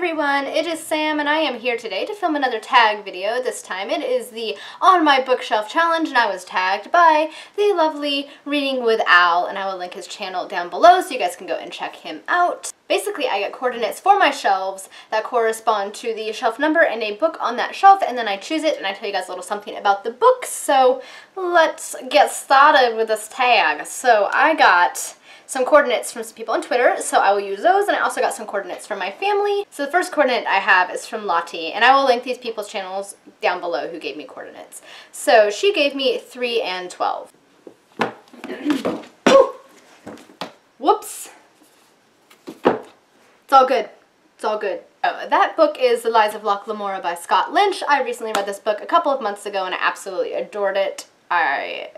everyone, it is Sam and I am here today to film another tag video. This time it is the On My Bookshelf Challenge and I was tagged by the lovely Reading with Al, and I will link his channel down below so you guys can go and check him out. Basically, I get coordinates for my shelves that correspond to the shelf number and a book on that shelf, and then I choose it and I tell you guys a little something about the book. So let's get started with this tag. So I got some coordinates from some people on Twitter, so I will use those, and I also got some coordinates from my family. So the first coordinate I have is from Lottie, and I will link these people's channels down below who gave me coordinates. So she gave me 3 and 12. Whoops. It's all good. It's all good. Oh, that book is The Lies of Locke Lamora by Scott Lynch. I recently read this book a couple of months ago and I absolutely adored it. I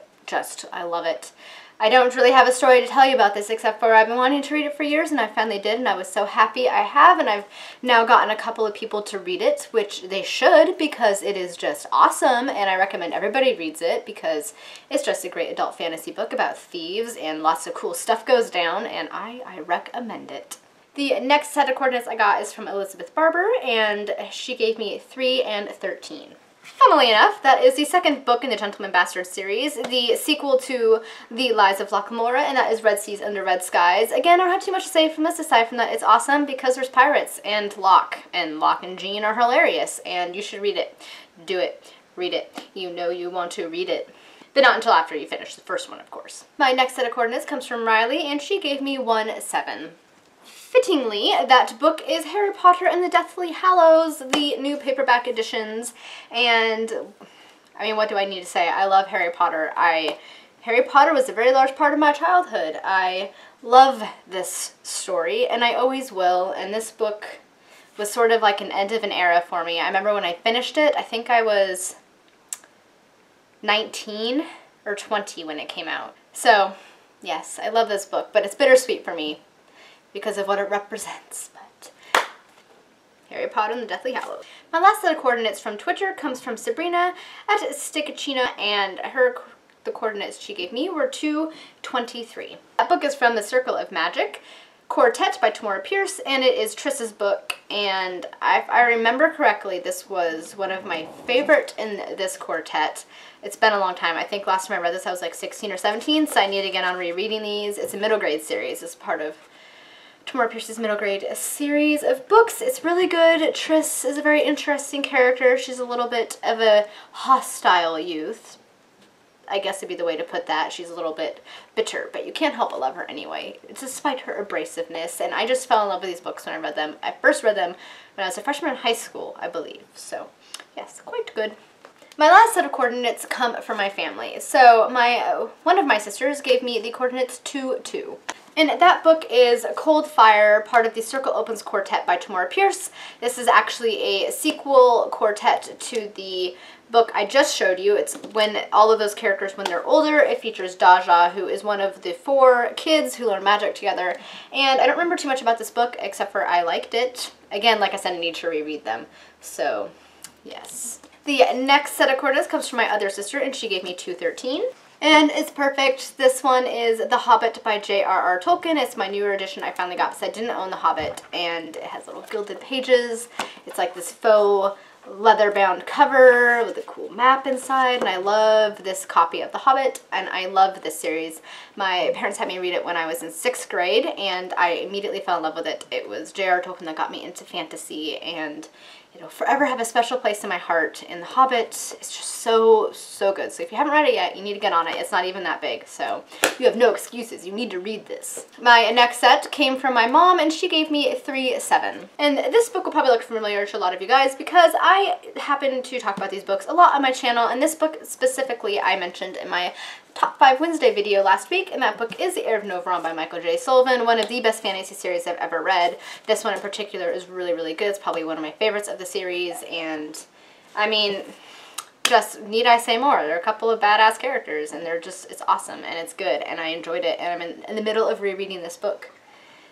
love it. I don't really have a story to tell you about this except for I've been wanting to read it for years and I finally did, and I was so happy I have, and I've now gotten a couple of people to read it, which they should because it is just awesome, and I recommend everybody reads it because it's just a great adult fantasy book about thieves and lots of cool stuff goes down, and I recommend it. The next set of coordinates I got is from Elisabeth Barber, and she gave me 3 and 13. Funnily enough, that is the second book in the Gentleman Bastard series, the sequel to The Lies of Locke Lamora, and that is Red Seas Under Red Skies. Again, I don't have too much to say from this aside from that it's awesome because there's pirates, and Locke and Jean are hilarious, and you should read it. Do it. Read it. You know you want to read it. But not until after you finish the first one, of course. My next set of coordinates comes from Riley, and she gave me 1, 7. Fittingly, that book is Harry Potter and the Deathly Hallows, the new paperback editions, and I mean, what do I need to say? I love Harry Potter. Harry Potter was a very large part of my childhood. I love this story, and I always will, and this book was sort of like an end of an era for me. I remember when I finished it, I think I was 19 or 20 when it came out. So, yes, I love this book, but it's bittersweet for me because of what it represents, but Harry Potter and the Deathly Hallows. My last set of coordinates from Twitter comes from Sabrina at Stickachina, and the coordinates she gave me were 2, 23. That book is from The Circle of Magic Quartet by Tamora Pierce, and it is Triss's book, and if I remember correctly, this was one of my favorite in this quartet. It's been a long time. I think last time I read this I was like 16 or 17, so I need to get on rereading these. It's a middle grade series. It's part of Tamora Pierce's middle grade series of books. It's really good. Triss is a very interesting character. She's a little bit of a hostile youth, I guess would be the way to put that. She's a little bit bitter, but you can't help but love her anyway, despite her abrasiveness, and I just fell in love with these books when I read them. I first read them when I was a freshman in high school, I believe, so yes, quite good. My last set of coordinates come from my family. So one of my sisters gave me the coordinates 2, 2. And that book is Cold Fire, part of the Circle Opens Quartet by Tamora Pierce. This is actually a sequel quartet to the book I just showed you. It's when all of those characters, when they're older. It features Daja, who is one of the 4 kids who learn magic together. And I don't remember too much about this book, except for I liked it. Again, like I said, I need to reread them. So, yes. The next set of coordinates comes from my other sister, and she gave me 2, 13. And it's perfect. This one is The Hobbit by J.R.R. Tolkien. It's my newer edition I finally got because I didn't own The Hobbit, and it has little gilded pages. It's like this faux leather-bound cover with a cool map inside, and I love this copy of The Hobbit, and I love this series. My parents had me read it when I was in 6th grade, and I immediately fell in love with it. It was J.R.R. Tolkien that got me into fantasy, and it'll forever have a special place in my heart. And The Hobbit is just so, so good. So if you haven't read it yet, you need to get on it. It's not even that big, so you have no excuses. You need to read this. My next set came from my mom, and she gave me 3, 7. And this book will probably look familiar to a lot of you guys because I happen to talk about these books a lot on my channel, and this book specifically I mentioned in my Top 5 Wednesday video last week, and that book is The Heir of Novaron by Michael J. Sullivan, one of the best fantasy series I've ever read. This one in particular is really, really good. It's probably one of my favorites of the series, and I mean, just need I say more? There are a couple of badass characters, and it's awesome, and it's good, and I enjoyed it, and I'm in the middle of rereading this book.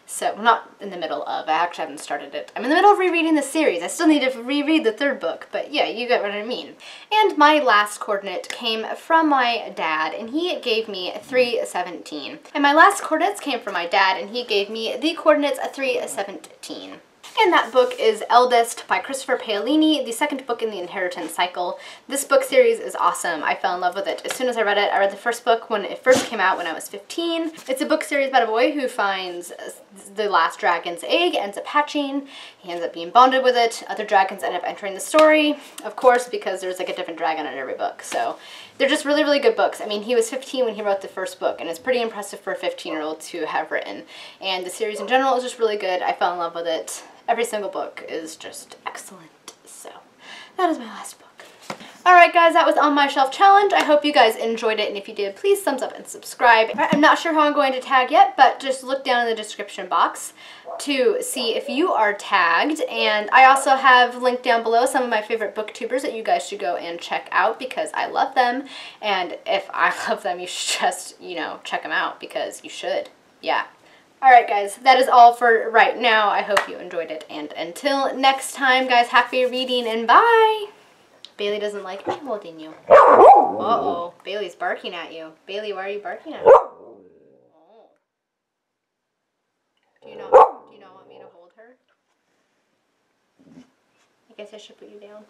So, well, not in the middle of, I actually haven't started it. I'm in the middle of rereading the series. I still need to reread the 3rd book, but yeah, you get what I mean. And my last coordinate came from my dad, and he gave me 3, 17. And my last coordinates came from my dad, and he gave me the coordinates 3, 17. And that book is Eldest by Christopher Paolini, the second book in the Inheritance cycle. This book series is awesome. I fell in love with it as soon as I read it. I read the first book when it first came out when I was 15. It's a book series about a boy who finds the last dragon's egg, ends up hatching. He ends up being bonded with it. Other dragons end up entering the story, of course, because there's like a different dragon in every book. So they're just really, really good books. I mean, he was 15 when he wrote the first book, and it's pretty impressive for a 15-year-old to have written. And the series in general is just really good. I fell in love with it. Every single book is just excellent. So that is my last book. Alright guys, that was On My Shelf Challenge. I hope you guys enjoyed it, and if you did, please thumbs up and subscribe. I'm not sure how I'm going to tag yet, but just look down in the description box to see if you are tagged. And I also have linked down below some of my favorite booktubers that you guys should go and check out because I love them. And if I love them, you should just, you know, check them out because you should. Yeah. Alright guys, that is all for right now. I hope you enjoyed it, and until next time guys, happy reading and bye! Bailey doesn't like me holding you. Uh-oh, Bailey's barking at you. Bailey, why are you barking at me? Oh. Do you not want me to hold her? I guess I should put you down.